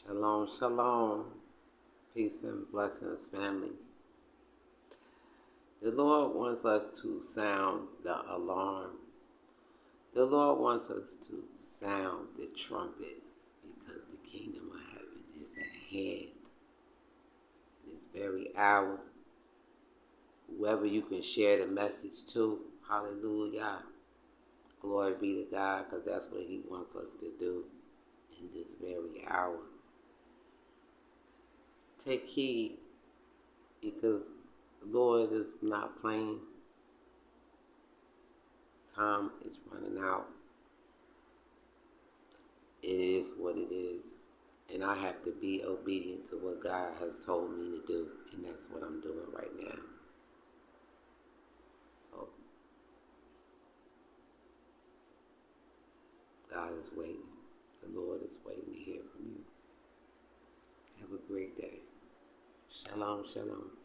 Shalom, shalom. Peace and blessings, family. The Lord wants us to sound the alarm. The Lord wants us to sound the trumpet because the kingdom of heaven is at hand. In this very hour, whoever you can share the message to, hallelujah. Glory be to God, because that's what He wants us to do in this very hour. Take heed, because the Lord is not playing. Time is running out. It is what it is. And I have to be obedient to what God has told me to do. And that's what I'm doing right now. So, God is waiting. The Lord is waiting to hear from you. Have a great day. Shalom, shalom.